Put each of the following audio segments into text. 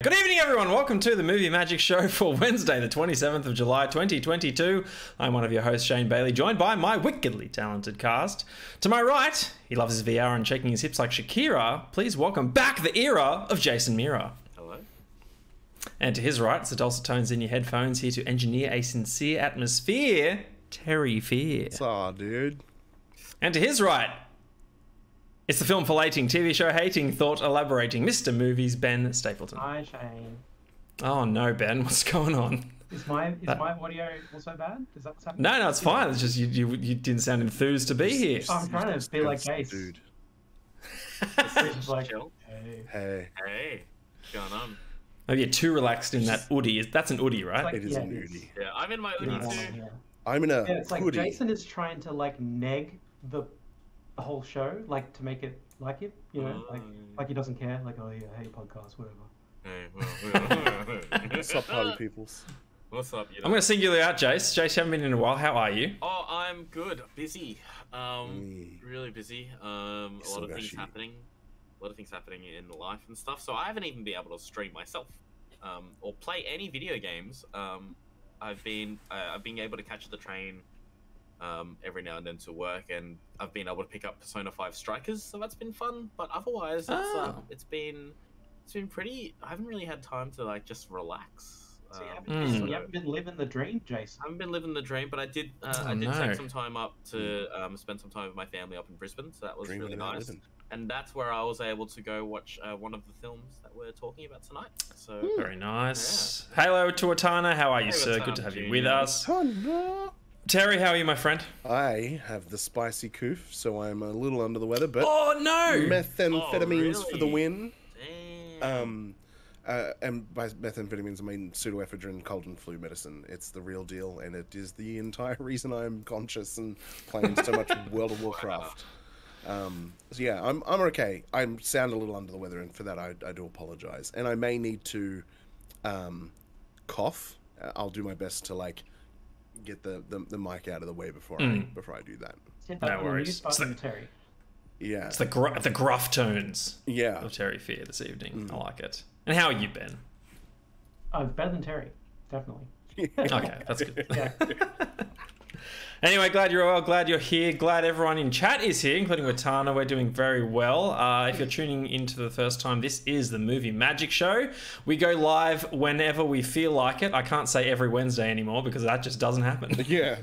Good evening, everyone. Welcome to the Movie Magic Show for Wednesday, the 27th of July, 2022. I'm one of your hosts, Shane Bailey, joined by my wickedly talented cast. To my right, he loves his VR and shaking his hips like Shakira. Please welcome back the era of Jason Mira. Hello. And to his right, it's the dulcet tones in your headphones here to engineer a sincere atmosphere, Terry Fear. What's up, dude? And to his right, it's the film filleting, TV show hating, thought elaborating, Mr. Movies, Ben Stapleton. Hi, Shane. Oh no, Ben, what's going on? Is my audio also bad? Is that something? No, it's fine. It's just you didn't sound enthused to be here. I'm trying to be like Gates. Dude. It's like, Chill. Hey. Hey, what's going on? Maybe you're too relaxed in that hoodie. That's an hoodie, right? Like- It is Yeah, an it is. hoodie. Yeah, I'm in my hoodie too. yeah. I'm in a It's like hoodie. Jason is trying to like neg the whole show, like to make it like it, you know, like he doesn't care, like, oh yeah, hey podcast, whatever. Hey, What's up, party peoples? What's up? You know? I'm going to single you out, Jace. Jace, you haven't been in a while. How are you? Oh, I'm good. Busy. Really busy. A lot of things Sogashi. happening. A lot of things happening in life and stuff. So I haven't even been able to stream myself, or play any video games. I've been able to catch the train every now and then to work, and I've been able to pick up Persona 5 Strikers, so that's been fun. But otherwise, it's been pretty. I haven't really had time to like just relax. So you haven't been living the dream, Jason. I haven't been living the dream, but I did. I did take some time up to spend some time with my family up in Brisbane, so that was Dreaming really about nice. living. And that's where I was able to go watch one of the films that we're talking about tonight. So Very nice. Hello to Atana. How are you, Hey, sir? Atana Good to have you Junior. with us. Oh, no. Terry, how are you, my friend? I have the spicy coof, so I'm a little under the weather, but Oh, no! methamphetamines for the really? win. damn. And by methamphetamines, I mean pseudoephedrine cold and flu medicine. It's the real deal, and it is the entire reason I'm conscious and playing so much World of Warcraft. So yeah, I'm okay. I sound a little under the weather, and for that I do apologize. And I may need to cough. I'll do my best to like get the mic out of the way before I do that. No worries. It's the Terry. Yeah. It's the gruff tones Yeah. of Terry Fear this evening. I like it. And how are you, Ben? Better than Terry, definitely. Okay, that's good. Yeah. Anyway, glad you're well, glad you're here, glad everyone in chat is here, including Watana. We're doing very well. If you're tuning in for the first time, this is the Movie Magic Show. We go live whenever we feel like it. I can't say every Wednesday anymore because that just doesn't happen. Yeah.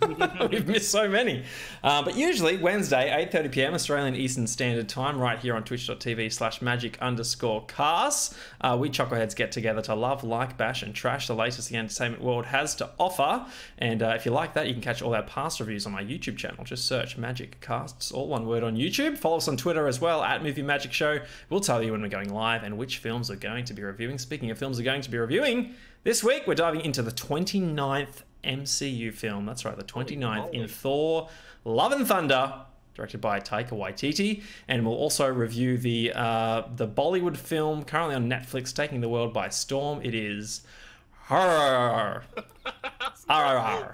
We've missed so many. But usually Wednesday, 8:30 p.m. Australian Eastern Standard Time, right here on twitch.tv/magic_cast. We chuckleheads get together to love, like, bash, and trash the latest the entertainment world has to offer. And if you like that, you can catch all our past reviews on my YouTube channel. Just search Magic Casts, all one word, on YouTube. Follow us on Twitter as well, at Movie Magic Show. We'll tell you when we're going live and which films we're going to be reviewing. Speaking of films we're going to be reviewing, this week we're diving into the 29th MCU film. That's right, the 29th in Thor Love and Thunder, directed by Taika Waititi. And we'll also review the Bollywood film currently on Netflix, taking the world by storm. It is RRR. RRR.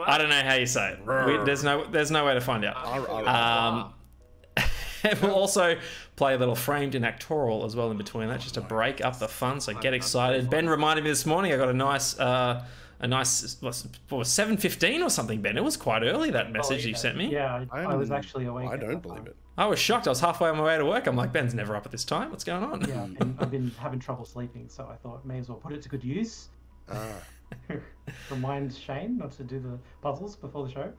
I don't know how you say it. There's no way to find out. And we'll also play a little framed and actoral as well in between that, just to break up the fun. So get excited. Ben reminded me this morning I got a nice 7:15 or something. Ben, it was quite early, that message you sent me. Yeah, I was actually awake. I don't believe it. I was shocked. I was halfway on my way to work. I'm like, Ben's never up at this time. What's going on? Yeah, and I've been having trouble sleeping, so I thought may as well put it to good use. Remind Shane not to do the puzzles before the show.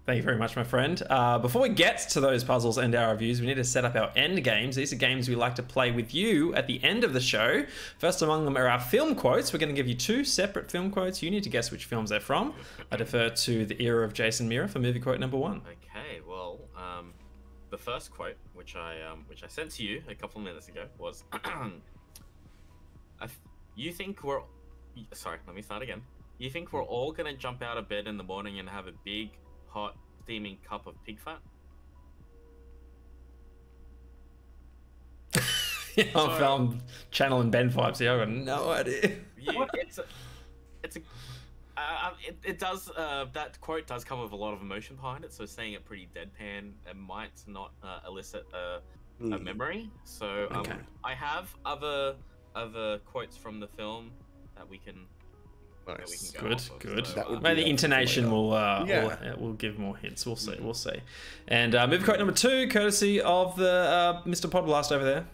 Thank you very much, my friend. Before we get to those puzzles and our reviews, we need to set up our end games. These are games we like to play with you at the end of the show. First among them are our film quotes. We're going to give you two separate film quotes. You need to guess which films they're from. I defer to the era of Jason Mira for movie quote number one. Okay, well, the first quote, which I sent to you a couple of minutes ago, was, "You think we're..." Sorry, let me start again. "You think we're all gonna jump out of bed in the morning and have a big, hot, steaming cup of pig fat?" Yeah, I'm channeling Ben vibes here. I've got no idea. Yeah, it does. That quote does come with a lot of emotion behind it. So saying it pretty deadpan, it might not elicit a memory. So Okay. I have other other quotes from the film that we can. Nice. Go Good, off of, good. so, That would Maybe be the intonation will Yeah. will give more hints. We'll see. We'll see. And movie quote number 2, courtesy of the Mr. Podblast over there.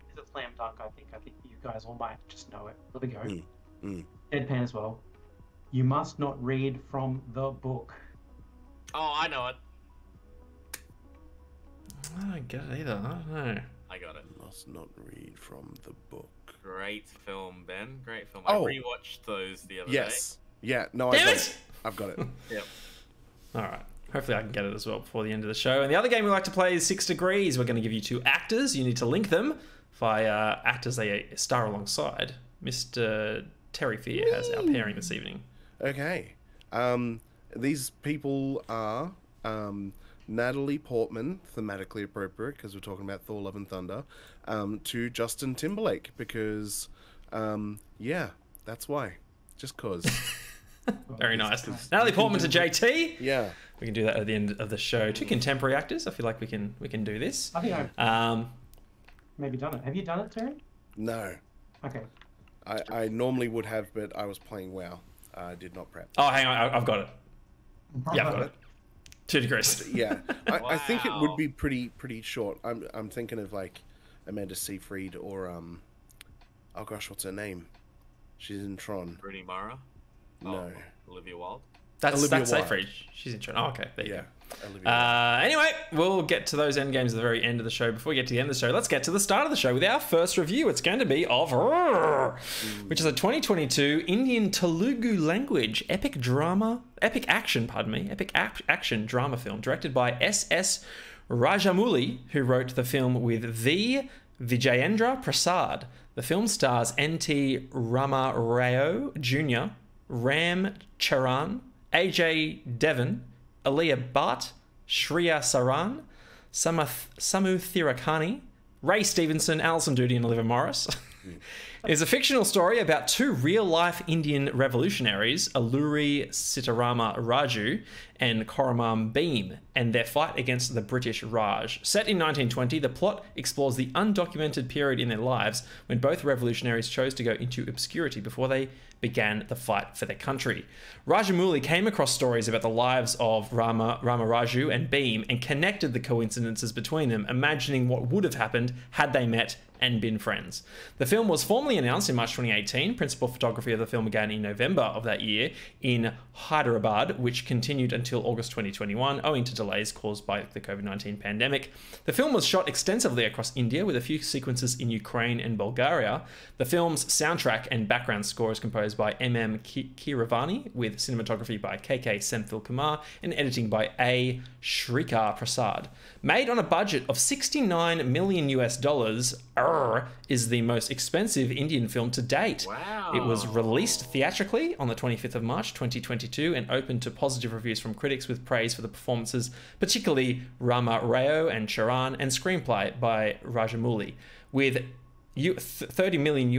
It's a slam dunk. I think you guys all might just know it. Here we go. Mm. Deadpan as well. You must not read from the book. Oh, I know it. I don't get it either. I don't know. I got it. Must not read from the book. Great film, Ben. Great film. Oh. I rewatched those the other Yes. Yeah. No, Damn I got it! it. I've got it. day. Yep. All right. Hopefully I can get it as well before the end of the show. And the other game we like to play is 6 Degrees. We're going to give you 2 actors. You need to link them via actors they star alongside. Mr. Terry Fear has our pairing this evening. Okay. These people are Natalie Portman, thematically appropriate because we're talking about Thor: Love and Thunder, to Justin Timberlake because, yeah, that's why. Just cause. Very nice. Natalie Portman to JT. Yeah. We can do that at the end of the show. 2 contemporary actors. I feel like we can do this. I think I've maybe done it. Have you done it, Terry? No. Okay. I normally would have, but I was playing WoW. I did not prep. Oh, hang on. I've got it. Yeah, I've got it. 2 Degrees. Yeah. I think it would Wow. be pretty short. I'm thinking of like Amanda Seyfried or oh gosh, what's her name? She's in Tron. Rooney Mara. No. Olivia Wilde. That's Olivia that's Wilde. Seyfried. She's in China. Oh, okay. There you Yeah. go. Olivia. Anyway, we'll get to those end games at the very end of the show. Before we get to the end of the show, let's get to the start of the show with our first review. It's going to be of RRR, which is a 2022 Indian Telugu language epic action drama film directed by S.S. Rajamouli, who wrote the film with V. Vijayendra Prasad. The film stars N.T. Rama Rao Jr., Ram Charan, AJ Devon, Aliyah Bhatt, Shreya Saran, Samu Thirakhani, Ray Stevenson, Alison Doody, and Olivia Morris. It is a fictional story about 2 real-life Indian revolutionaries, Alluri Sitarama Raju and Koramam Bhim, and their fight against the British Raj. Set in 1920, the plot explores the undocumented period in their lives when both revolutionaries chose to go into obscurity before they began the fight for their country. Rajamouli came across stories about the lives of Rama Raju and Bhim and connected the coincidences between them, imagining what would have happened had they met and been friends. The film was formally announced in March 2018. Principal photography of the film began in November of that year in Hyderabad, which continued until August 2021, owing to delays caused by the COVID-19 pandemic. The film was shot extensively across India, with a few sequences in Ukraine and Bulgaria. The film's soundtrack and background score is composed by M.M. Kiravani, with cinematography by K.K. Senthil Kumar and editing by A. Shrikar Prasad. Made on a budget of $69 million, RRR is the most expensive Indian film to date. Wow. It was released theatrically on the 25th of March 2022 and opened to positive reviews from critics with praise for the performances, particularly Rama Rao and Charan, and screenplay by Rajamouli. With $30 million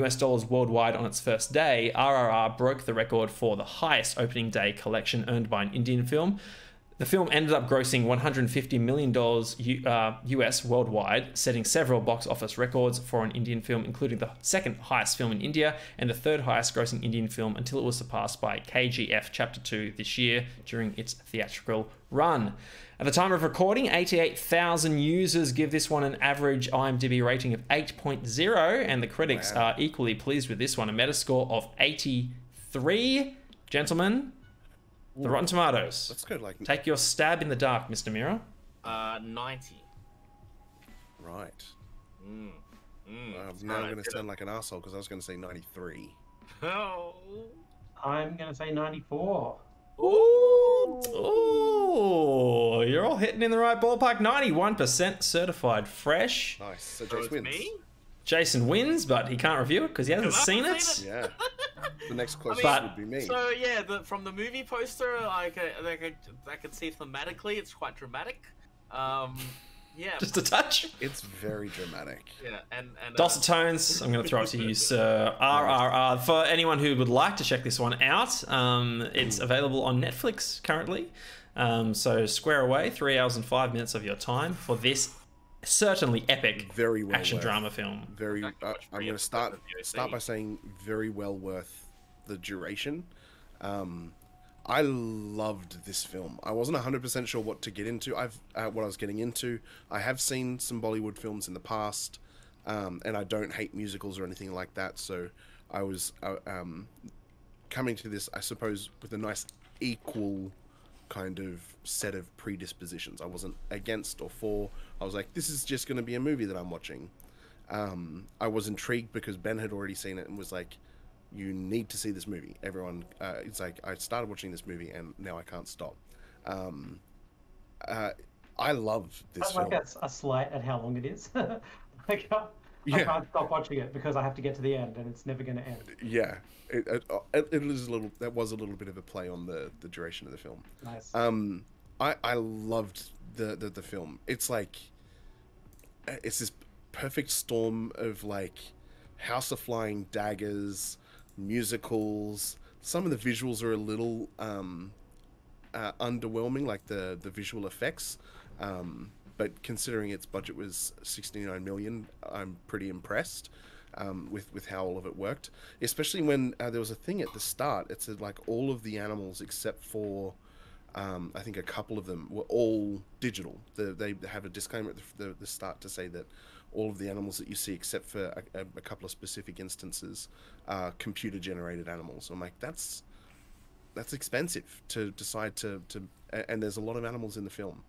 worldwide on its first day, RRR broke the record for the highest opening day collection earned by an Indian film. The film ended up grossing $150 million US worldwide, setting several box office records for an Indian film, including the second highest film in India and the third highest grossing Indian film until it was surpassed by KGF Chapter 2 this year during its theatrical run. At the time of recording, 88,000 users give this one an average IMDb rating of 8.0, and the critics are equally pleased with this one, a Metascore of 83. Gentlemen, the Rotten Tomatoes. Let's go like Take your stab in the dark, Mr. Mirror. 90. right. Mm. Now I'm going to sound like an asshole because I was going to say 93. Oh. I'm gonna say 94. Ooh, you're all hitting in the right ballpark. 91% certified fresh. Nice. So So Jace it's wins. me? Jason wins, but he can't review it because he hasn't Because I seen haven't it. seen Yeah. The next closest But- would be me. So yeah, from the movie poster, I could see thematically it's quite dramatic. Yeah. Just a touch. It's very dramatic. Yeah, and Dulcet tones, I'm going to throw it to you, sir. RRR. For anyone who would like to check this one out, it's available on Netflix currently. So square away 3 hours and 5 minutes of your time for this certainly epic Very well action worth. drama film. Very. Exactly, much I'm going to reinforced the start VOC. by saying very well worth the duration. I loved this film. I wasn't 100% sure what to get into. What I was getting into. I have seen some Bollywood films in the past, and I don't hate musicals or anything like that. So I was coming to this, I suppose, with a nice equal kind of set of predispositions. I wasn't against or for. I was like, this is just going to be a movie that I'm watching. I was intrigued because Ben had already seen it and was like, you need to see this movie. Everyone, it's like, I started watching this movie and now I can't stop. I love this film. Like a slight at how long it is. Like, I Yeah. can't stop watching it because I have to get to the end and it's never going to end. Yeah, it was a little. That was a little bit of a play on the duration of the film. Nice. I loved the film. It's like, it's this perfect storm of like House of Flying Daggers, musicals. Some of the visuals are a little underwhelming, like the visual effects. But considering its budget was 69 million, I'm pretty impressed with how all of it worked. Especially when there was a thing at the start. It said like all of the animals except for I think a couple of them were all digital. They have a disclaimer at the start to say that all of the animals that you see, except for a couple of specific instances, are computer-generated animals. I'm like, that's expensive to decide to, and there's a lot of animals in the film.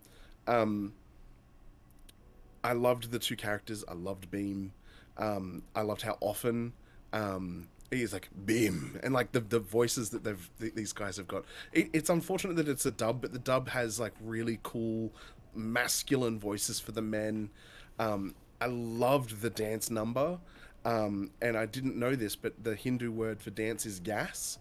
I loved the two characters. I loved Beam. I loved how often he's like Beam, and like the voices that these guys have got. It's unfortunate that it's a dub, but the dub has like really cool masculine voices for the men. I loved the dance number, and I didn't know this, but the Hindu word for dance is gas,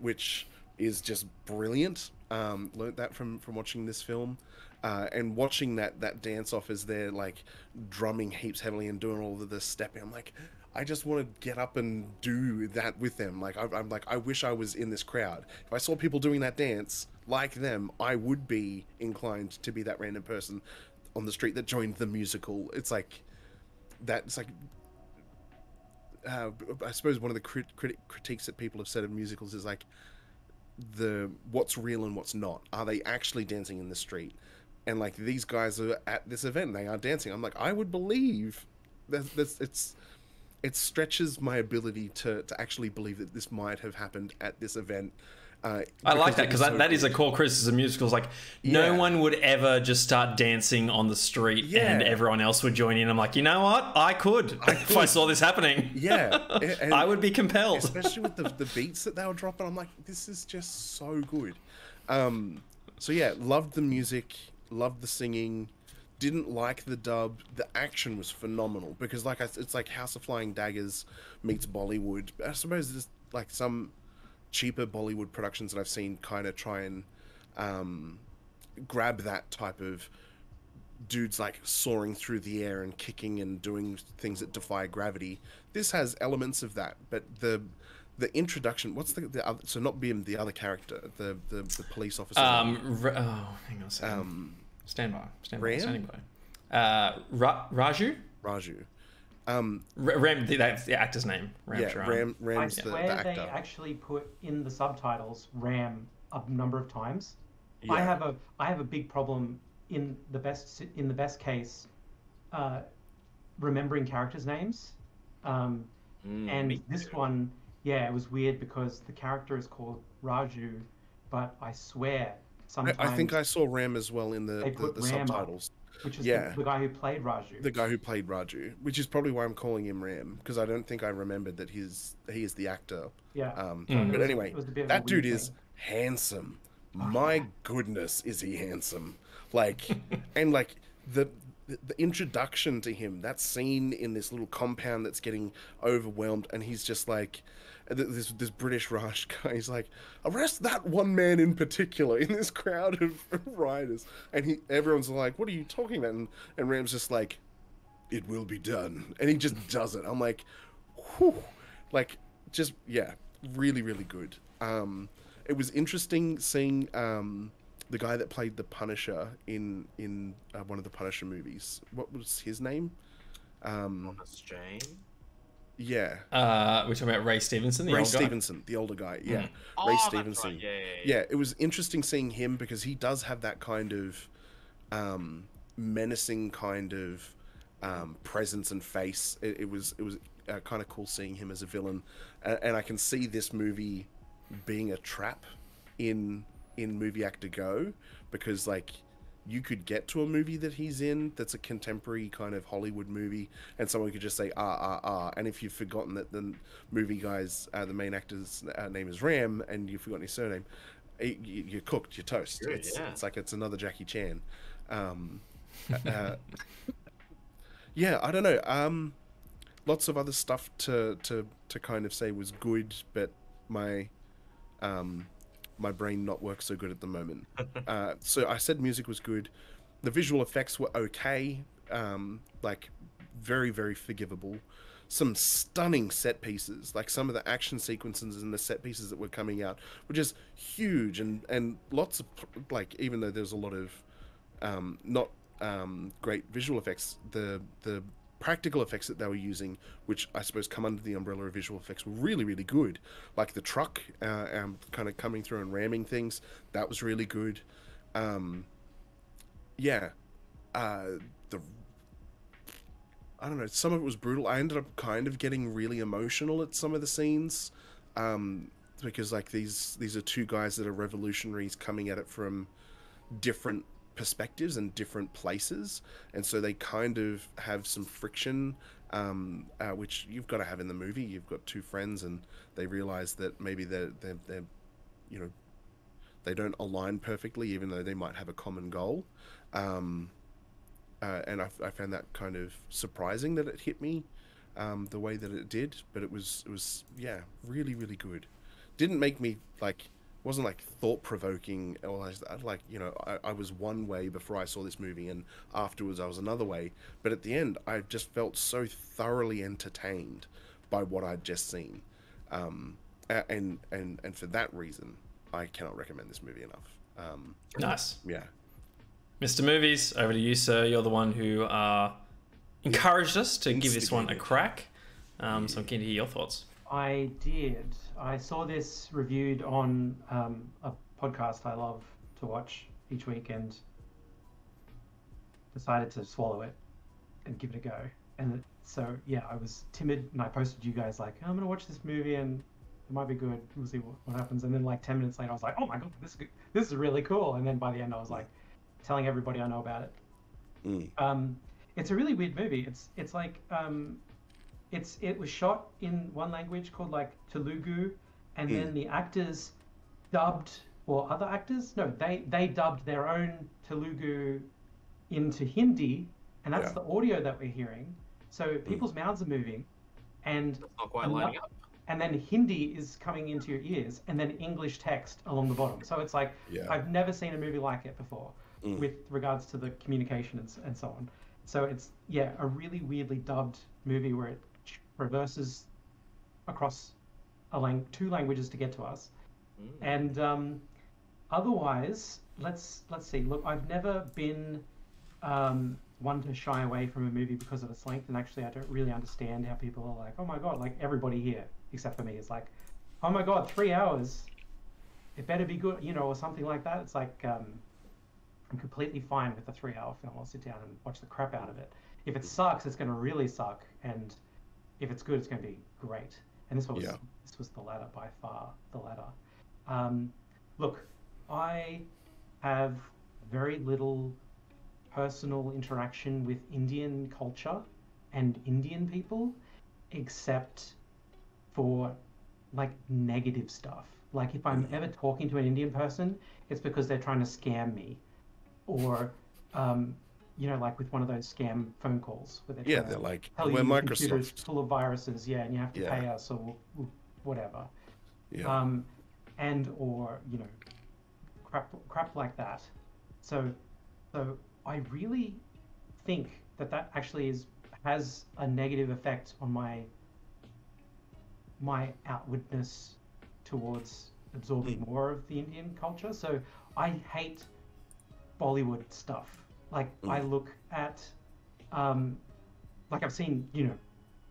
which is just brilliant. Learned that from watching this film. And watching that dance off as they're like drumming heaps heavily and doing all of this stepping, I'm like, I just want to get up and do that with them. Like I'm like, I wish I was in this crowd. If I saw people doing that dance like them, I would be inclined to be that random person on the street that joined the musical. It's like that. It's like I suppose one of the critiques that people have said of musicals is like what's real and what's not. Are they actually dancing in the street? And like these guys are at this event, they are dancing. I'm like, I would believe that it stretches my ability to actually believe that this might have happened at this event. I like that because that is a core criticism of musicals. Like, no one would ever just start dancing on the street and everyone else would join in. I'm like, you know what? I could if I saw this happening. Yeah. And I would be compelled. Especially with the beats that they were dropping. I'm like, this is just so good. So yeah, loved the music, loved the singing, didn't like the dub. The action was phenomenal because like it's like House of Flying Daggers meets Bollywood. I suppose there's like some cheaper Bollywood productions that I've seen kind of try and grab that type of dudes like soaring through the air and kicking and doing things that defy gravity. This has elements of that, but the introduction, what's the other, so not Bim, the other character, the police officer. Hang on a second. Standing by. Raju. Ram, that's the actor's name. Ram Charan. Ram's I the swear actor. they actually put in the subtitles Ram a number of times. Yeah. I have a big problem in the best case, remembering characters' names. And this one, it was weird because the character is called Raju, but I swear sometimes I think I saw Ram as well in the subtitles. Which is the guy who played Raju. The guy who played Raju, which is probably why I'm calling him Ram, because I don't think I remembered that he is the actor. Yeah. But anyway, that dude is thing. handsome. My goodness, is he handsome? Like, and like the introduction to him, that scene in this little compound that's getting overwhelmed, and he's just like, this British Raj guy, he's like, arrest that one man in particular in this crowd of rioters, and everyone's like, what are you talking about? And Ram's just like, it will be done, and he just does it. I'm like, whew, like, just really, really good. It was interesting seeing the guy that played the Punisher in one of the Punisher movies. What was his name? Thomas Jane. Yeah. We're talking about Ray Stevenson, the Ray old guy? Stevenson, the older guy. Yeah. Ray Oh, Stevenson. that's right. Yeah, it was interesting seeing him because he does have that kind of menacing kind of presence and face. It was kind of cool seeing him as a villain, and I can see this movie being a trap in Movie Actor Go, because like you could get to a movie that he's in that's a contemporary kind of Hollywood movie, and someone could just say and if you've forgotten that the movie guy's the main actor's name is Ram, and you've forgotten his surname, you're cooked, you're toast. Good, It's like it's another Jackie Chan. Yeah, I don't know. Lots of other stuff to kind of say was good, but my brain not work so good at the moment. So I said music was good. The visual effects were okay, like very, very forgivable. Some stunning set pieces, like some of the action sequences and the set pieces that were coming out were just huge, and lots of, like, even though there's a lot of not great visual effects, the practical effects that they were using, which I suppose come under the umbrella of visual effects, were really, really good. Like the truck kind of coming through and ramming things, that was really good. Yeah, I don't know, some of it was brutal. I ended up kind of getting really emotional at some of the scenes, because like these are two guys that are revolutionaries coming at it from different perspectives and different places, and so they kind of have some friction, which you've got to have in the movie. You've got two friends and they realize that maybe they're you know, they don't align perfectly, even though they might have a common goal, and I found that kind of surprising that it hit me the way that it did, but it was yeah, really, really good. Didn't make me like, wasn't like thought-provoking, or like, you know, I was one way before I saw this movie and afterwards I was another way, but at the end I just felt so thoroughly entertained by what I'd just seen, and for that reason I cannot recommend this movie enough. Nice. Yeah. Mr. Movies, over to you, sir. You're the one who encouraged us to give this one a crack, so I'm keen to hear your thoughts. I did. I saw this reviewed on a podcast I love to watch each week, and decided to swallow it and give it a go. And so, yeah, I was timid, and I posted you guys like, I'm going to watch this movie and it might be good. We'll see what happens. And then like 10 minutes later, I was like, oh my God, this is really cool. And then by the end, I was like telling everybody I know about it. It's a really weird movie. It's like, it was shot in one language called like Telugu, and then the actors dubbed, or other actors, no, they dubbed their own Telugu into Hindi, and that's the audio that we're hearing. So people's mouths are moving, and That's not quite lining up. and then Hindi is coming into your ears, and then English text along the bottom. So it's like, I've never seen a movie like it before with regards to the communication and so on. So it's, yeah, a really weirdly dubbed movie where it traverses across two languages to get to us. And otherwise, let's see. Look, I've never been one to shy away from a movie because of its length, and actually I don't really understand how people are like, oh my God, like everybody here except for me is like, oh my God, 3 hours, it better be good, you know, or something like that. It's like, I'm completely fine with a 3-hour film. I'll sit down and watch the crap out of it. If it sucks, it's going to really suck, and if it's good, it's going to be great. And this was the latter, by far the latter. Look, I have very little personal interaction with Indian culture and Indian people, except for like negative stuff. Like if I'm ever talking to an Indian person, it's because they're trying to scam me, or you know, like with one of those scam phone calls where they're like, tell we're you your Microsoft, computer's full of viruses, and you have to pay us, or whatever, and or, you know, crap like that. So I really think that actually has a negative effect on my outwardness towards absorbing more of the Indian culture. So I hate Bollywood stuff. Like I look at, like I've seen, you know,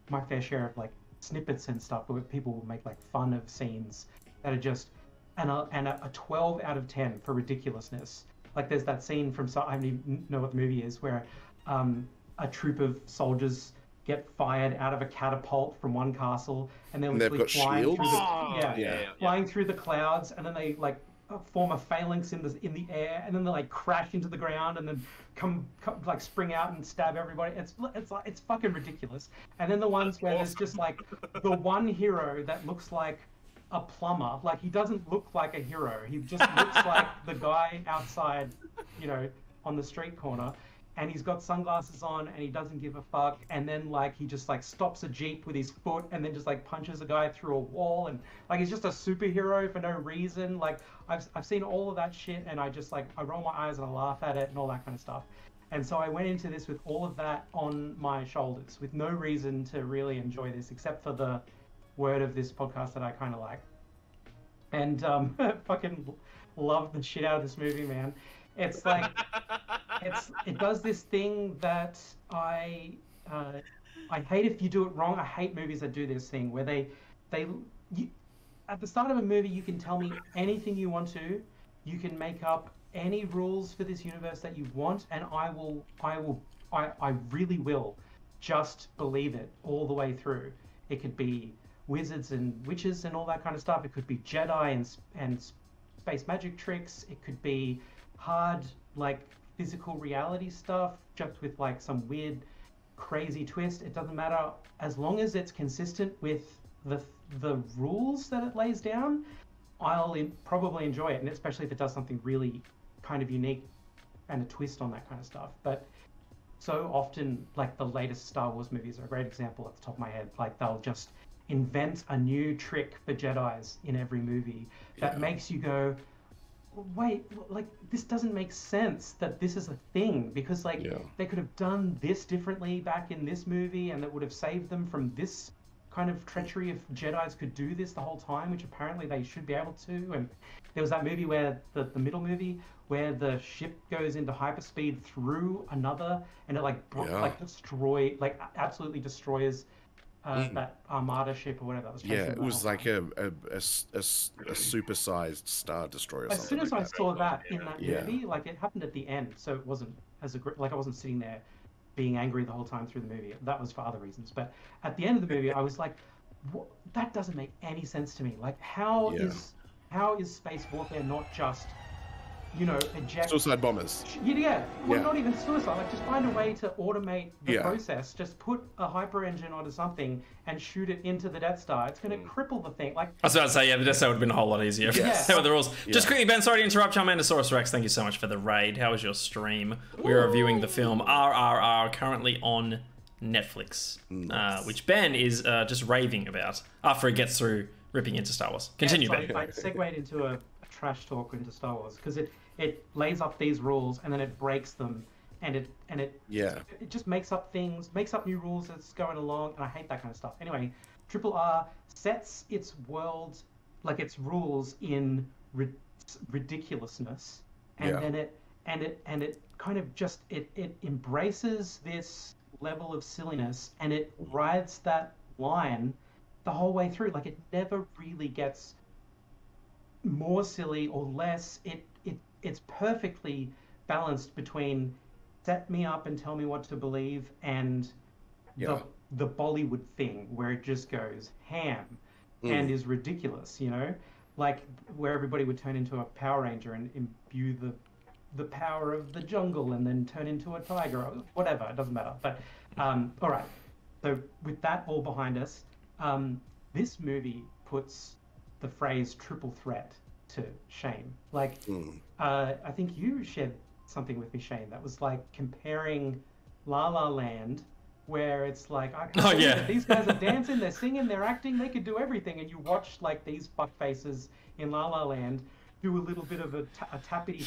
my fair share of like snippets and stuff where people will make like fun of scenes that are just a 12 out of 10 for ridiculousness. Like there's that scene from, I don't even know what the movie is, where a troop of soldiers get fired out of a catapult from one castle, and they're literally flying through flying through the clouds, and then they like form a phalanx in the air, and then they like crash into the ground, and then come like spring out and stab everybody. It's fucking ridiculous. And then the ones where there's just like the one hero that looks like a plumber. Like he doesn't look like a hero. He just looks like the guy outside, you know, on the street corner. And he's got sunglasses on, and he doesn't give a fuck. And then like he just like stops a jeep with his foot, and then just like punches a guy through a wall, and like he's just a superhero for no reason. Like I've seen all of that shit, and I just like I roll my eyes and I laugh at it and all that kind of stuff. And so I went into this with all of that on my shoulders, with no reason to really enjoy this, except for the word of this podcast that I kind of like. And fucking love the shit out of this movie, man. It's like it does this thing that I hate if you do it wrong. I hate movies that do this thing where at the start of a movie you can tell me anything you want to. You can make up any rules for this universe that you want, and I really will just believe it all the way through. It could be wizards and witches and all that kind of stuff. It could be Jedi and space magic tricks. It could be hard like physical reality stuff just with like some weird crazy twist. It doesn't matter, as long as it's consistent with the rules that it lays down. I'll probably enjoy it, and especially if it does something really kind of unique and a twist on that kind of stuff. But so often, like the latest Star Wars movies are a great example at the top of my head. Like they'll just invent a new trick for Jedis in every movie that makes you go, wait, like this doesn't make sense that this is a thing, because like they could have done this differently back in this movie, and that would have saved them from this kind of treachery if Jedis could do this the whole time, which apparently they should be able to. And there was that movie where the middle movie where the ship goes into hyperspeed through another, and it like absolutely destroys that Armada ship or whatever. It was like a supersized Star Destroyer. Or as soon as I saw that in that movie, like it happened at the end, so it wasn't like I wasn't sitting there being angry the whole time through the movie. That was for other reasons. But at the end of the movie, I was like, that doesn't make any sense to me. Like, how is space warfare not just, you know, eject suicide bombers? Well, not even suicide. Like, just find a way to automate the process. Just put a hyper engine onto something and shoot it into the Death Star. It's going to cripple the thing. Like, I was about to say, the Death Star would have been a whole lot easier. Yes. With the rules. Just quickly, Ben, sorry to interrupt. Charmandosaurus Rex, thank you so much for the raid. How was your stream? We're reviewing the film RRR, currently on Netflix, which Ben is just raving about after he gets through ripping into Star Wars. Continue, Ben. I segued into a trash talk into Star Wars because it lays up these rules and then it breaks them, and it just makes up new rules as it's going along, and I hate that kind of stuff. Anyway, RRR sets its world, like its rules, in ridiculousness, and then it kind of just it embraces this level of silliness, and it rides that line the whole way through. Like it never really gets more silly or less. It's perfectly balanced between set me up and tell me what to believe and the Bollywood thing where it just goes ham and is ridiculous, you know, like where everybody would turn into a Power Ranger and imbue the power of the jungle and then turn into a tiger or whatever. It doesn't matter. But all right, so with that all behind us, this movie puts the phrase triple threat to shame. Like, I think you shared something with me, Shane, that was like comparing La La Land, where it's like, these guys are dancing, they're singing, they're acting, they could do everything, and you watch like these fuckfaces in La La Land do a little bit of a tappity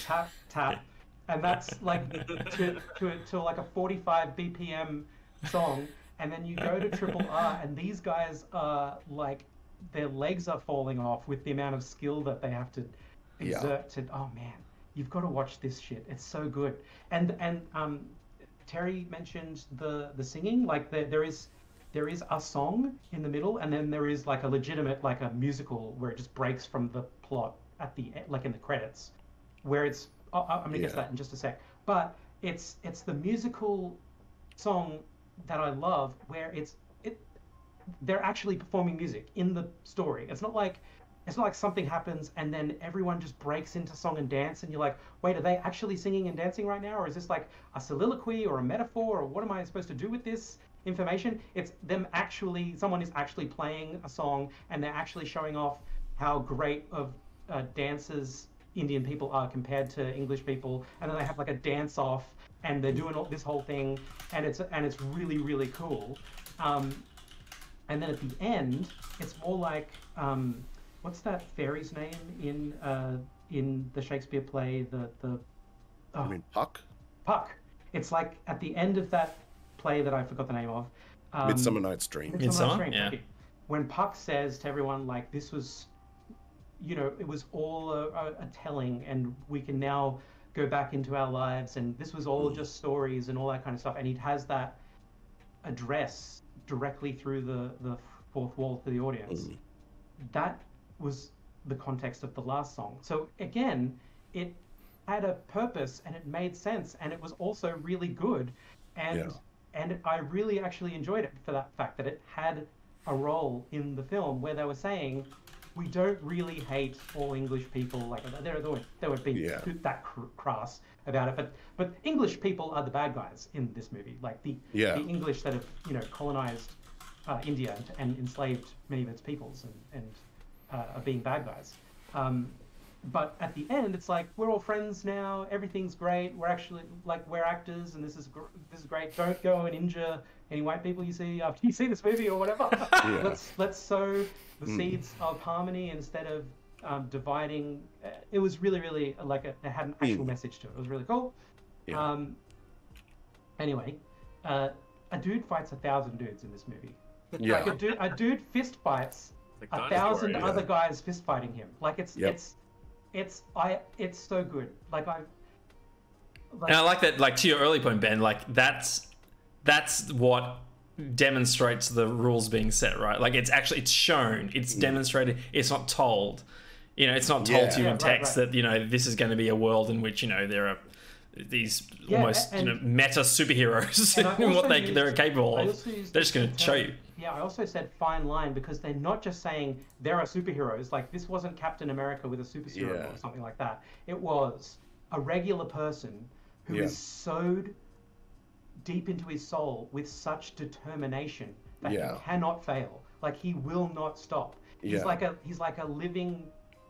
tap, and that's like to like a 45 BPM song, and then you go to RRR, and these guys are like, their legs are falling off with the amount of skill that they have to exert to. Oh man, you've got to watch this shit. It's so good. And Terry mentioned the singing. Like there is a song in the middle, and then there is like a legitimate, like a musical where it just breaks from the plot at the like in the credits, where it's I'm gonna get to that in just a sec. But it's the musical song that I love, where they're actually performing music in the story. It's not like something happens and then everyone just breaks into song and dance, and you're like, wait, are they actually singing and dancing right now, or is this like a soliloquy or a metaphor, or what am I supposed to do with this information? It's them actually, someone is actually playing a song, and they're actually showing off how great of dancers Indian people are compared to English people, and then they have like a dance off, and they're doing this whole thing, and it's really, really cool. And then at the end, it's more like what's that fairy's name in the Shakespeare play? I mean Puck. Puck. It's like at the end of that play that I forgot the name of. Midsummer Night's Dream. Midsummer Night's Dream. Yeah. When Puck says to everyone, like, this was, it was all a telling, and we can now go back into our lives, and this was all just stories and all that kind of stuff. And he has that address directly through the fourth wall to the audience. That was the context of the last song. So again, it had a purpose and it made sense, and it was also really good, and I really actually enjoyed it for that fact that it had a role in the film where they were saying, we don't really hate all English people. Like there would be that crass about it, but English people are the bad guys in this movie. Like the English that have colonized India and enslaved many of its peoples and are being bad guys. But at the end, it's like, we're all friends now. Everything's great. We're actually we're actors, and this is great. Don't go and injure any white people you see after you see this movie or whatever. Let's sow the seeds of harmony instead of dividing. It was really, really it had an actual message to it. It was really cool. Anyway, a dude fights 1,000 dudes in this movie. Like a dude fist fights 1,000 other guys fist fighting him. Like it's so good. And I like that, like to your early point, Ben, like that's what demonstrates the rules being set, right? Like it's shown, it's demonstrated, it's not told. It's not told to you in text that, this is going to be a world in which, there are these almost meta superheroes and what they're capable of. They're just going to show you. Yeah, I also said fine line because they're not just saying there are superheroes. Like, this wasn't Captain America with a super serum or something like that. It was a regular person who is sewed deep into his soul with such determination that he cannot fail. Like, he will not stop. He's like a living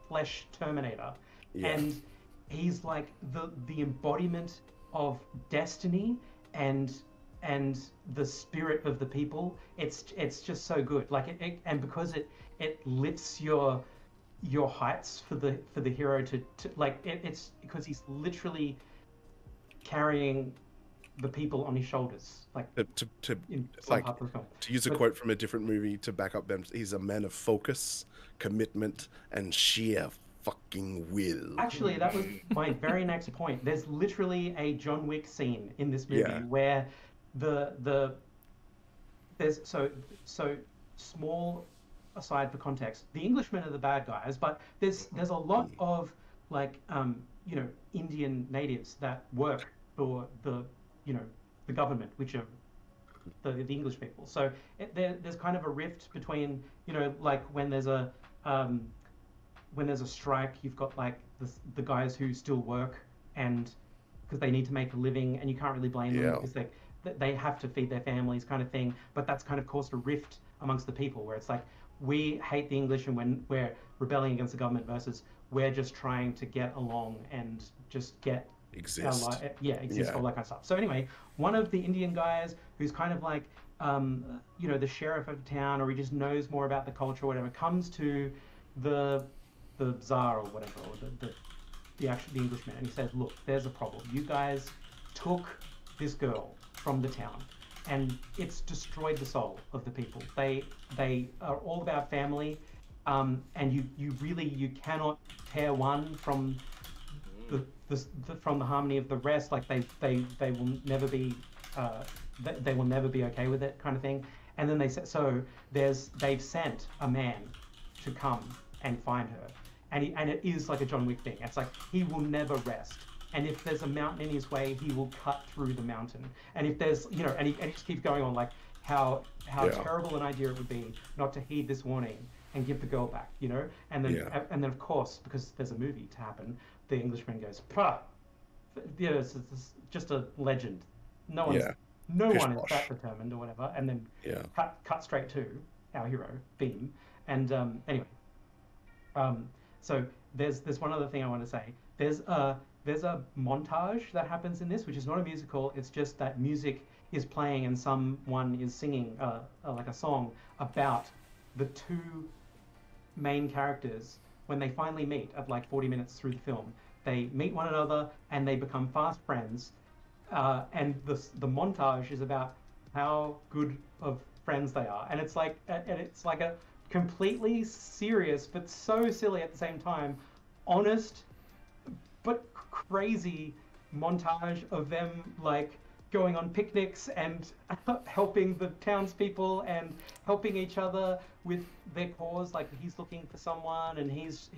flesh Terminator. And he's like the embodiment of destiny and the spirit of the people. It's just so good. Like and because it lifts your heights for the hero to like it's because he's literally carrying the people on his shoulders. Like to use a quote from a different movie to back up Ben, he's a man of focus, commitment, and sheer fucking will. Actually, that was my very next point. There's literally a John Wick scene in this movie where there's so small aside for context. The Englishmen are the bad guys, but there's a lot of Indian natives that work for the government, which are the English people. So there's kind of a rift between when there's a strike, you've got the guys who still work and because they need to make a living, and you can't really blame them because they have to feed their families, kind of thing. But that's kind of caused a rift amongst the people where it's like, we hate the English and when we're rebelling against the government versus we're just trying to get along and just exist, all that kind of stuff. So anyway, one of the Indian guys who's kind of like the sheriff of the town, or he just knows more about the culture or whatever, comes to the Tsar or whatever, or the Englishman, and he says, look, there's a problem. You guys took this girl from the town and it's destroyed the soul of the people. They are all about family, and you cannot tear one from from the harmony of the rest, like they will never be they will never be okay with it, kind of thing. And then they've sent a man to come and find her, and it is like a John Wick thing. It's like he will never rest, and if there's a mountain in his way, he will cut through the mountain. And if there's, you know, and he just keeps going on, like how terrible an idea it would be not to heed this warning and give the girl back, you know. And then of course, because there's a movie to happen, the Englishman goes, "Pah, you know, it's just a legend. No one is that determined," or whatever. And then cut straight to our hero Beam. And anyway, so there's one other thing I want to say. There's a montage that happens in this, which is not a musical. It's just that music is playing and someone is singing like a song about the two main characters. When they finally meet at like 40 minutes through the film, they meet one another and they become fast friends. And the montage is about how good of friends they are, and it's like a completely serious but so silly at the same time, honest but crazy montage of them like going on picnics and helping the townspeople and helping each other with their cause. Like he's looking for someone, and he's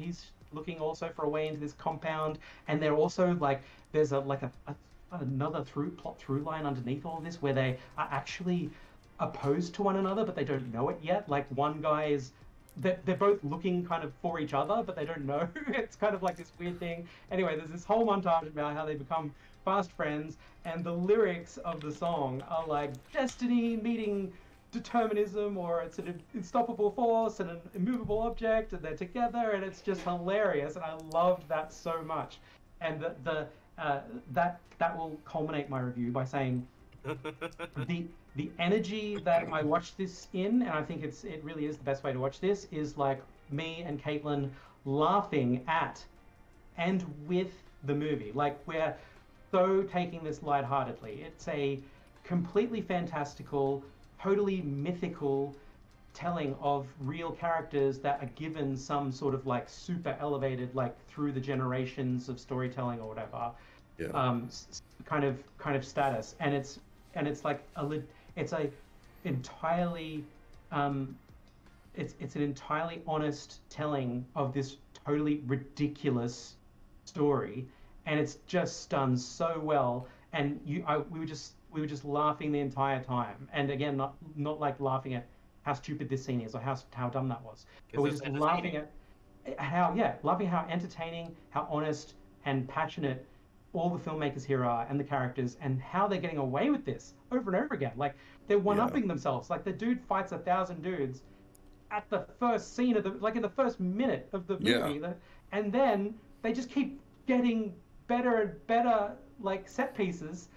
looking also for a way into this compound, and they're also like there's another plot through line underneath all of this where they are actually opposed to one another, but they don't know it yet. Like one guy is, they're both looking kind of for each other, but they don't know. It's kind of like this weird thing. Anyway, there's this whole montage about how they become fast friends, and the lyrics of the song are like destiny meeting determinism, or it's an unstoppable force and an immovable object, and they're together, and it's just hilarious. And I loved that so much. And that will culminate my review by saying the energy that I watched this in, and I think it really is the best way to watch this, is like me and Caitlin laughing at and with the movie. Like we're so taking this lightheartedly. It's a completely fantastical, totally mythical telling of real characters that are given some sort of like super elevated, like through the generations of storytelling or whatever, kind of status. And it's like it's an entirely honest telling of this totally ridiculous story, and it's just done so well. And we were just laughing the entire time. And again, not like laughing at how stupid this scene is or how dumb that was, but we're just laughing at how entertaining, how honest and passionate all the filmmakers here are, and the characters, and how they're getting away with this over and over again. Like they're one-upping themselves. Like the dude fights 1,000 dudes at the first scene of in the first minute of the movie, and then they just keep getting better and better, like set pieces,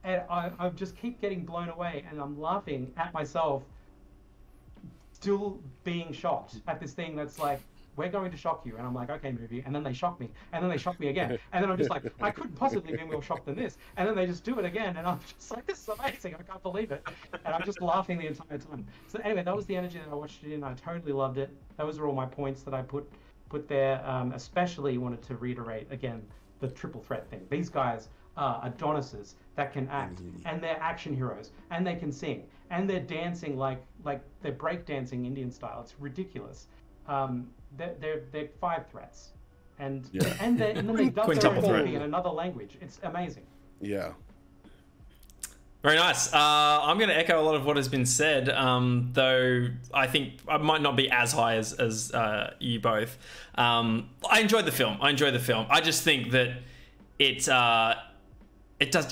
and I just keep getting blown away, and I'm laughing at myself, still being shocked at this thing that's like, we're going to shock you. And I'm like, okay, movie. And then they shock me. And then they shock me again. And then I'm just like, I couldn't possibly be more shocked than this. And then they just do it again. And I'm just like, this is amazing. I can't believe it. And I'm just laughing the entire time. So anyway, that was the energy that I watched it in. I totally loved it. Those are all my points that I put there. Especially wanted to reiterate, again, the triple threat thing. These guys are Adonises that can act. And they're action heroes. And they can sing. And they're dancing like they're breakdancing Indian style. It's ridiculous. They're 5 threats, and then they dub their own movie in another language. It's amazing. Yeah. Very nice. I'm going to echo a lot of what has been said, though I think I might not be as high as you both. I enjoyed the film. I just think that it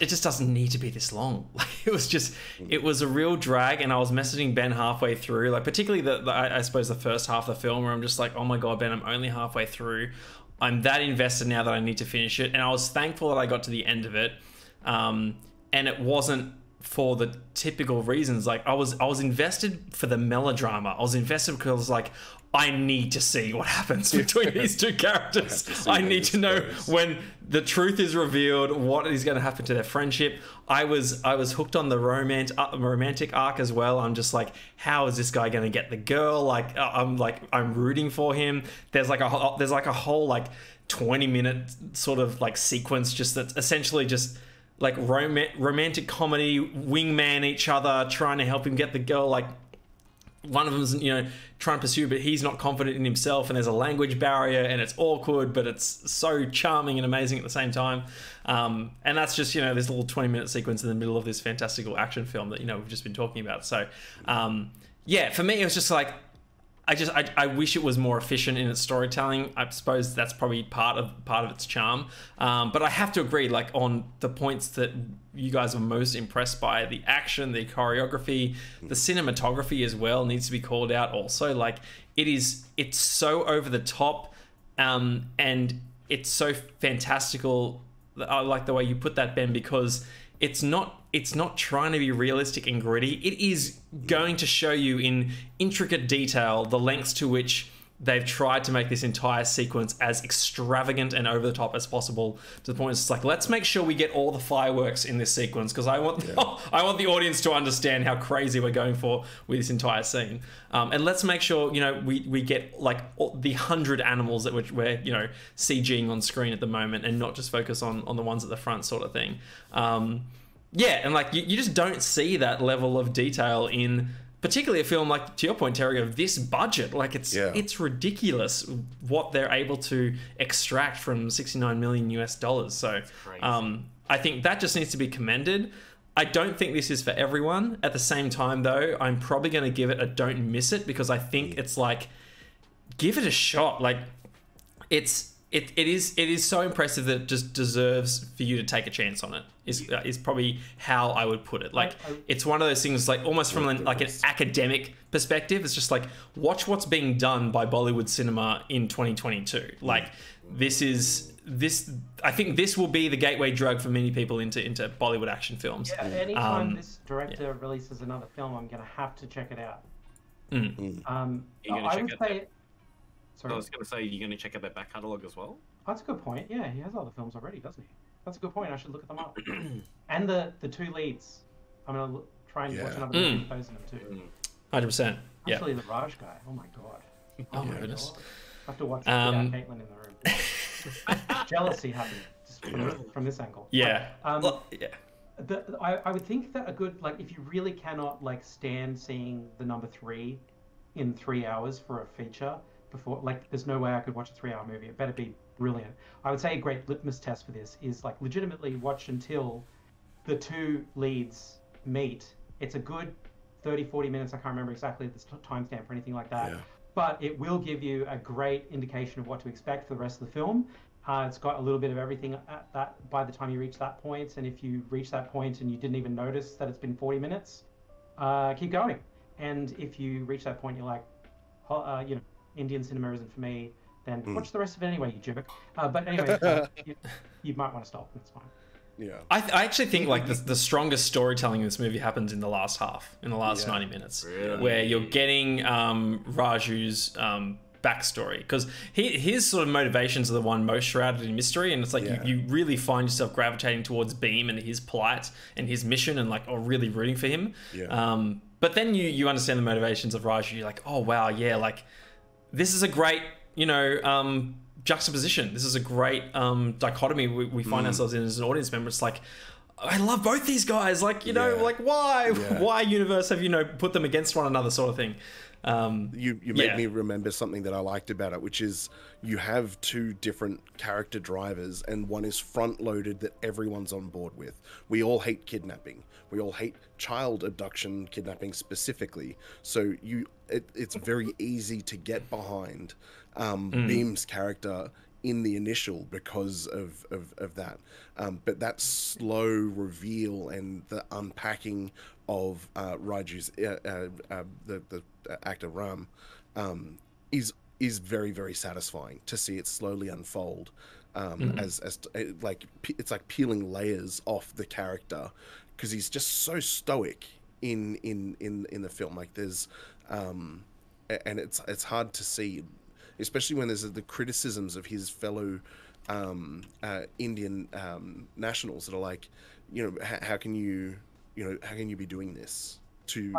just doesn't need to be this long. Like it was a real drag, and I was messaging Ben halfway through, like particularly I suppose the first half of the film, where I'm just like, oh my god, Ben, I'm only halfway through. I'm that invested now that I need to finish it, and I was thankful that I got to the end of it, and it wasn't for the typical reasons. Like I was invested for the melodrama. I was invested because I was like, I need to see what happens between these two characters. I need to know when the truth is revealed, what is going to happen to their friendship. I was hooked on the romantic arc as well. I'm just like, how is this guy going to get the girl? Like, I'm rooting for him. There's like a whole like 20-minute sort of like sequence just that's essentially just like romantic comedy, wingman each other, trying to help him get the girl. Like, one of them's, you know, trying to pursue, but he's not confident in himself, and there's a language barrier, and it's awkward, but it's so charming and amazing at the same time. And that's just, you know, this little 20-minute sequence in the middle of this fantastical action film that, you know, we've just been talking about. So, yeah, for me, it was just like, I wish it was more efficient in its storytelling. I suppose that's probably part of its charm. But I have to agree, like, on the points that you guys are most impressed by, the action, the choreography, the cinematography as well needs to be called out also. Like, it's so over the top, and it's so fantastical. I like the way you put that, Ben, because it's not trying to be realistic and gritty. It is going to show you in intricate detail the lengths to which they've tried to make this entire sequence as extravagant and over the top as possible, to the point it's like, let's make sure we get all the fireworks in this sequence, because I want the audience to understand how crazy we're going for with this entire scene. And let's make sure, you know, we get like the 100 animals that we're, you know, CGing on screen at the moment, and not just focus on the ones at the front sort of thing. Yeah, and like you just don't see that level of detail in particularly a film like, to your point, Terry, of this budget. Like, it's ridiculous what they're able to extract from $69 million US. So I think that just needs to be commended. I don't think this is for everyone. At the same time, though, I'm probably going to give it a don't miss it, because I think it's like, give it a shot. Like, it is so impressive that it just deserves for you to take a chance on it. Is probably how I would put it. Like, it's one of those things, like, almost from like an academic perspective. It's just like, watch what's being done by Bollywood cinema in 2022. Like, I think this will be the gateway drug for many people into Bollywood action films. Yeah, anytime this director releases another film, I'm going to have to check it out. I would say. Sorry. I was going to say, you're going to check out their back catalogue as well? That's a good point. Yeah, he has other films already, doesn't he? That's a good point. I should look them up. And the two leads. I'm going to try and watch another movie of them too. 100%. Yeah. Actually, the Raj guy. Oh my god. Oh my goodness. I have to watch without Caitlin in the room. Jealousy happened just from this angle. Yeah. I would think that a good, like, if you really cannot like stand seeing the number 3 in 3 hours for a feature before, like, there's no way I could watch a 3-hour movie. It better be brilliant. I would say a great litmus test for this is, like, legitimately watch until the two leads meet. It's a good 30-40 minutes. I can't remember exactly the timestamp or anything like that. Yeah. But it will give you a great indication of what to expect for the rest of the film. It's got a little bit of everything at that by the time you reach that point. And if you reach that point and you didn't even notice that it's been 40 minutes, keep going. And if you reach that point, you're like, you know, Indian cinema isn't for me, then watch the rest of it anyway, you jerk. But anyway, you might want to stop. That's fine. Yeah. I actually think, like, the strongest storytelling in this movie happens in the last half, in the last 90 minutes, where you're getting Raju's backstory, because his sort of motivations are the one most shrouded in mystery, and it's like you really find yourself gravitating towards Beam and his plight and his mission, and like, really rooting for him. But then you understand the motivations of Raju. You're like, oh wow, yeah, like, this is a great, you know, juxtaposition. This is a great dichotomy we find ourselves in as an audience member. It's like, I love both these guys. Like, you know, like, why? Why, universe, have you know put them against one another, sort of thing. You made me remember something that I liked about it, which is you have two different character drivers, and one is front loaded that everyone's on board with. We all hate kidnapping. We all hate child abduction, kidnapping specifically. So it's very easy to get behind Beam's character in the initial because of that. But that slow reveal and the unpacking of Raju's the actor Ram is very, very satisfying to see it slowly unfold. As like, it's like peeling layers off the character, because he's just so stoic in the film. Like, there's and it's hard to see, especially when there's the criticisms of his fellow Indian nationals that are like, how can you be doing this to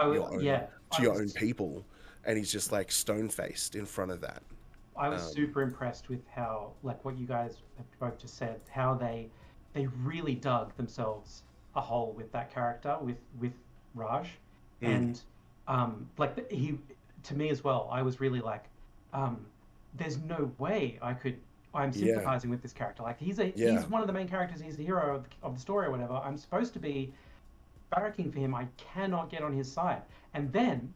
your own people? And he's just like stone-faced in front of that. I was super impressed with how, like what you guys have both just said, how they really dug themselves a hole with that character, with Raj. And like he, to me as well, I was really like, there's no way I'm sympathizing with this character. Like he's one of the main characters, he's the hero of the story or whatever. I'm supposed to be barracking for him. I cannot get on his side. And then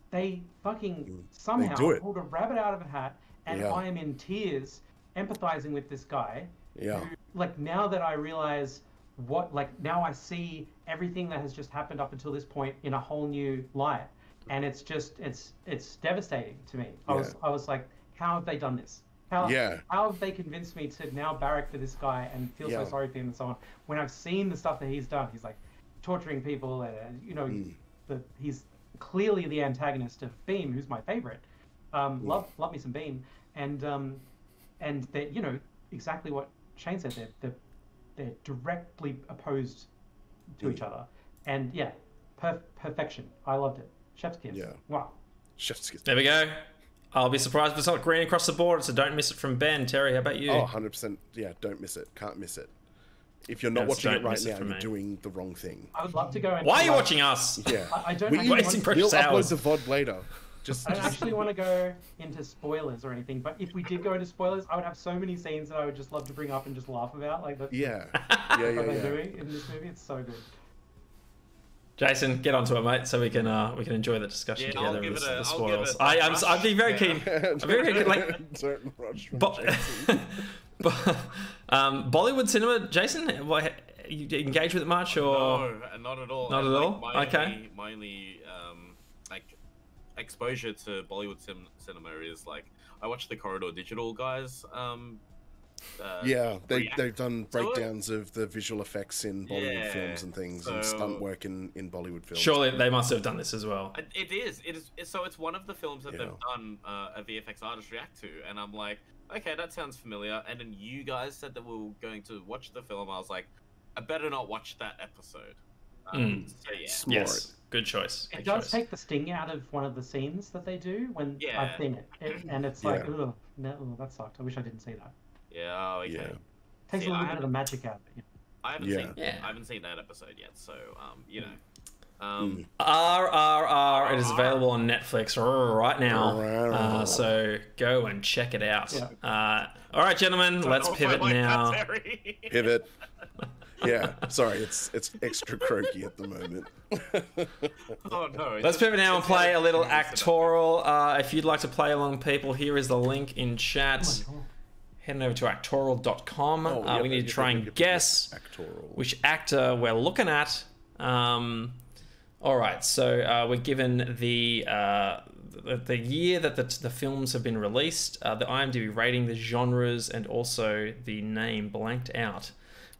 they fucking somehow pulled a rabbit out of a hat, and I am in tears empathizing with this guy. Who, like, now that I realize now I see everything that has just happened up until this point in a whole new light. And it's just, it's devastating to me. I was like, how have they done this? How have they convinced me to now barrack for this guy and feel so sorry for him and so on? When I've seen the stuff that he's done, he's like torturing people, and he's clearly the antagonist of Beam, who's my favorite. Love me some Beam, and that exactly what Shane said. They're directly opposed to each other, and perfection. I loved it. Chef's kiss. Yeah. Wow. Chef's kiss. There we go. I'll be surprised if it's not green across the board, so don't miss it from Ben. Terry, how about you? Oh, 100%. Yeah, don't miss it. Can't miss it. If you're not watching it right now, you're doing the wrong thing. I would love to go. Why are you watching us? Yeah. I don't. We're wasting precious hours. We'll upload the VOD later. I don't actually want to go into spoilers or anything, but if we did go into spoilers, I would have so many scenes that I would just love to bring up and just laugh about. Like that. Yeah. They're doing in this movie. It's so good. Jason, get onto it, mate, so we can enjoy the discussion together with the spoilers. I'm being very keen. I'm very keen. Like, certain rush from Bollywood cinema, Jason. You engage with it much, or no, not at all. Not at all. My only like exposure to Bollywood cinema is like I watch the Corridor Digital guys. They've done breakdowns of the visual effects in Bollywood films and things, and stunt work in Bollywood films. Surely they must have done this as well. It is. So it's one of the films that they've done a VFX artist react to, and I'm like, okay, that sounds familiar. And then you guys said that we were going to watch the film. I was like, I better not watch that episode. So yes, good choice. It does take the sting out of one of the scenes that they do when I've seen it, and it's like, oh, no, that sucked. I wish I didn't see that. Yeah, okay. Yeah. Takes a little bit of the magic out of it. I haven't seen that episode yet, so RRR, it is available on Netflix right now. So go and check it out. Yeah. All right, gentlemen, let's pivot now. Pivot. Yeah, sorry, it's extra croaky at the moment. Oh no! Let's pivot now and play a little Actoral. If you'd like to play along, people, here is the link in chat. Heading over to actoral.com. We need to try and guess which actor we're looking at. All right, so we're given the year that the films have been released, the IMDb rating, the genres, and also the name blanked out.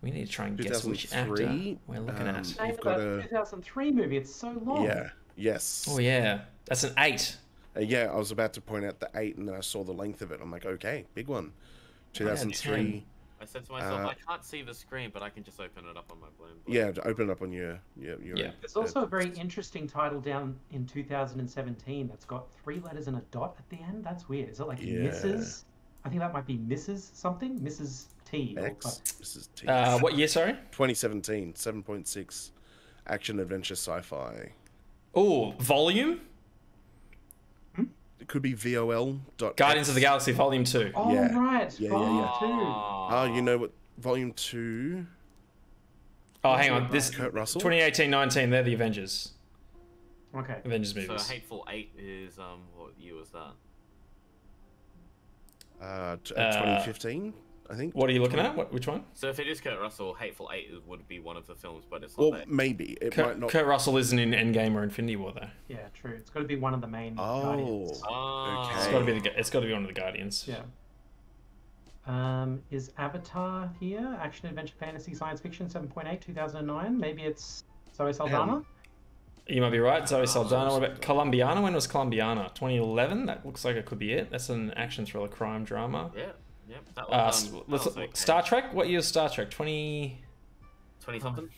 We need to try and guess which actor we're looking at. We've got a 2003 movie. It's so long. Yeah. Yes. Oh yeah, that's an 8. Yeah, I was about to point out the 8, and then I saw the length of it. I'm like, okay, big one. 2003. I said to myself, I can't see the screen, but I can just open it up on my Bloom. Yeah, open it up on your There's also a very interesting title down in 2017 that's got 3 letters and a dot at the end. That's weird. Is it like Mrs.? I think that might be Mrs. something. Mrs. T. X. Mrs. T. What year, sorry? 2017. 7.6. Action, adventure, sci-fi. Oh, volume? It could be VOL. Guardians of the Galaxy Volume 2. Oh, right. Yeah. Volume 2. Oh, you know what? Volume 2. Oh, hang on. This Kurt Russell? 2018-19, they're the Avengers. Okay. Avengers movies. So Hateful Eight is, what year was that? 2015, I think. What are you looking at? Which one? So if it is Kurt Russell, Hateful Eight would be one of the films, but it's not. Well, maybe. It might not. Kurt Russell isn't in Endgame or Infinity War, though. Yeah, true. It's got to be one of the main Guardians. Okay. It's got to be one of the Guardians. Yeah. Is Avatar here? Action, adventure, fantasy, science fiction, 7.8, 2009. Maybe it's Zoe Saldana? You might be right. Zoe Saldana. What about Colombiana? When was Colombiana? 2011? That looks like it could be it. That's an action thriller crime drama. Yeah. That was, okay. Star Trek? What year is Star Trek? 20 something?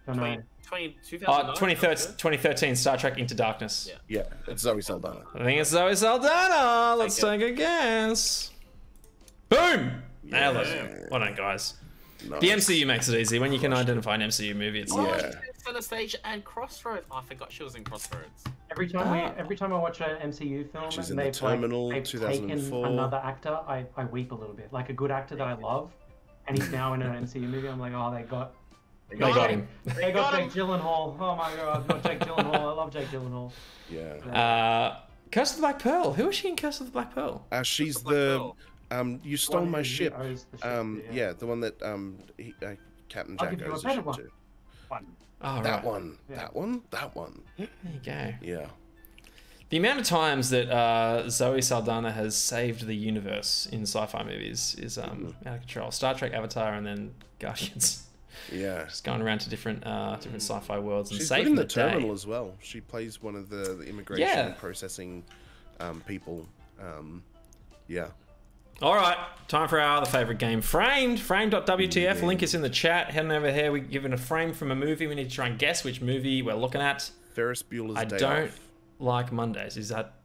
2013 Star Trek Into Darkness. Yeah, it's Zoe Saldana. I think it's Zoe Saldana. Let's take a guess. Boom! Nailed it. Well done, guys. Nice. The MCU makes it easy. When you can identify an MCU movie, it's Center Stage and Crossroads. Oh, I forgot she was in Crossroads. Every time I watch an MCU film She's and in The Terminal, they've 2004. taken another actor, I weep a little bit. Like a good actor that I love, and he's now in an MCU movie. I'm like, oh, they got him. They got Jake Gyllenhaal. Oh my god, not Jake Gyllenhaal. I love Jake Gyllenhaal. Yeah. Curse of the Black Pearl. Who is she in Curse of the Black Pearl? She's the you stole my ship. Yeah, the one that Captain Jack owes a ship to. Oh, That right. one. Yeah. That one. There you go. Yeah. The amount of times that Zoe Saldana has saved the universe in sci-fi movies is out of control. Star Trek, Avatar, and then Guardians. Yeah. Just going around to different sci-fi worlds and She's good saving in the The Terminal day. as well. She plays one of the immigration and processing people. Yeah. All right, time for our other favorite game, Framed. Framed.wtf. Link is in the chat. Heading over here, we're given a frame from a movie. We need to try and guess which movie we're looking at. Ferris Bueller's Day don't Off. like Mondays. Is that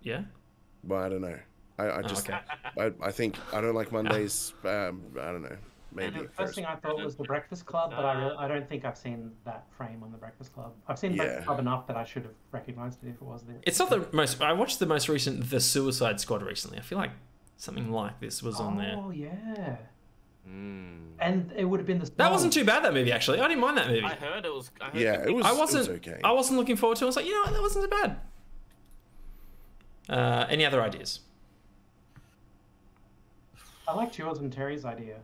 Well, I don't know. I just I think I don't like Mondays. I don't know. Maybe. And the first thing I thought was The Breakfast Club, but I don't think I've seen that frame on The Breakfast Club. I've seen Breakfast Club enough that I should have recognised it if it was there. It's not the most. I watched the most recent The Suicide Squad recently. I feel like something like this was on there. Oh yeah. And it would have been the. That wasn't too bad. That movie actually. I didn't mind that movie. I heard it was. It was okay. I wasn't looking forward to it. I was like, you know what, that wasn't so bad. Any other ideas? I liked yours and Terry's idea.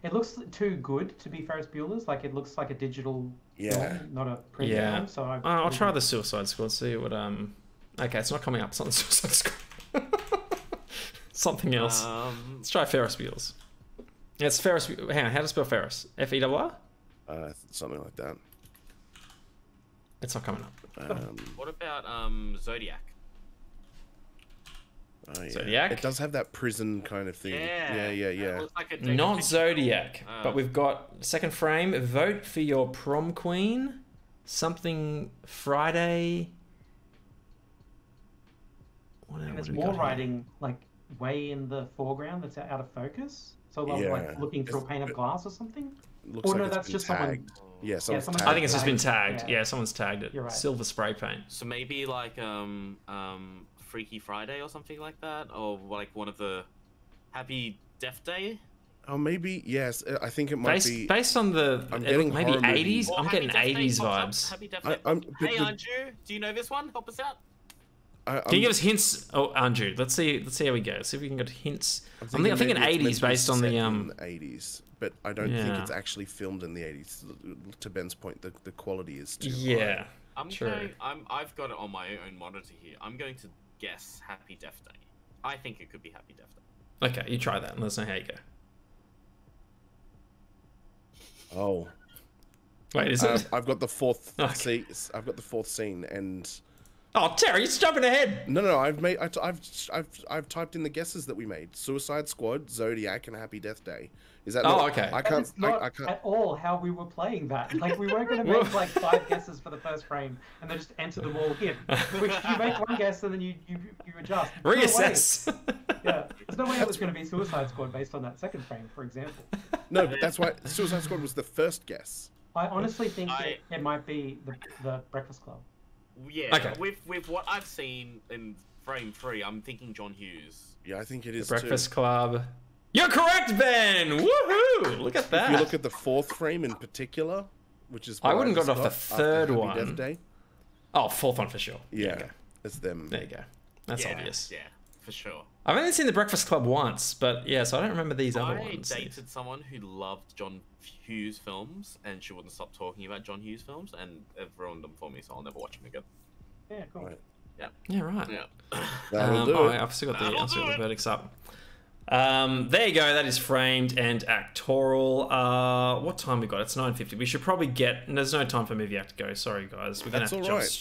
It looks too good to be Ferris Bueller's. Like it looks like a digital film, not a print film. So I'll try the Suicide Squad. See what Okay, it's not coming up. It's not the Suicide Squad. Something else. Let's try Ferris Bueller's. Yeah, it's Ferris. Hang on, how to spell Ferris? F-E-R-R? Something like that. It's not coming up. What about Zodiac? Oh, yeah. Zodiac? It does have that prison kind of thing. Yeah. It looks like a Not Zodiac, but we've got second frame. Vote for your prom queen. Something Friday. And there's more writing like way in the foreground that's out of focus. So like looking through a pane of glass or something. Looks like that's just someone. Yeah, someone's tagged. I think it's just been tagged. Yeah. Yeah, someone's tagged it. You're right. Silver spray paint. So maybe like Freaky Friday or something like that, or like one of the Happy Death Day. Oh, maybe yes. I think it might be based on the getting maybe horror 80s. movies. I'm getting 80s vibes. Happy Death Day. Hey, Andrew, do you know this one? Help us out. Can you give us hints? Oh, Andrew, let's see how we go. See if we can get hints. I'm thinking 80s based on the 80s, but I don't think it's actually filmed in the 80s. To Ben's point, the quality is too high. I've got it on my own monitor here. I'm going to guess Happy Death Day. I think it could be Happy Death Day. Okay, you try that and let us know how you go. Oh, wait, is it? I've got the fourth. I've got the fourth scene, and oh, Terry, you're jumping ahead. No. I've typed in the guesses that we made: Suicide Squad, Zodiac, and Happy Death Day. Is that? Okay. I can't. That's not I can't. at all how we were playing that. Like we weren't going to make like 5 guesses for the first frame and then just enter them all in. Which you make one guess and then you adjust. Reassess. Yeah, there's no way it was going to be Suicide Squad based on that second frame, for example. No, but that's why Suicide Squad was the first guess. I honestly think it might be the Breakfast Club. Yeah. Okay. With what I've seen in frame 3, I'm thinking John Hughes. Yeah, I think it is. The Breakfast Club. You're correct, Ben. Woohoo! Look at that. If you look at the fourth frame in particular, which is I wouldn't got off the third Happy one. Death Day. Oh, fourth one for sure. Yeah, it's them. There you go. That's obvious. Yeah, for sure. I've only seen The Breakfast Club once, but yeah, so I don't remember these other ones. I dated someone who loved John Hughes films, and she wouldn't stop talking about John Hughes films, and it ruined them for me, so I'll never watch them again. Yeah, cool. Right. Yeah. Yeah, right. Yeah. That'll do it. I've still got the verdicts up. There you go. That is framed and actoral. What time we got? It's 9:50. We should probably get. There's no time for movie act to go. Sorry, guys. We're gonna have to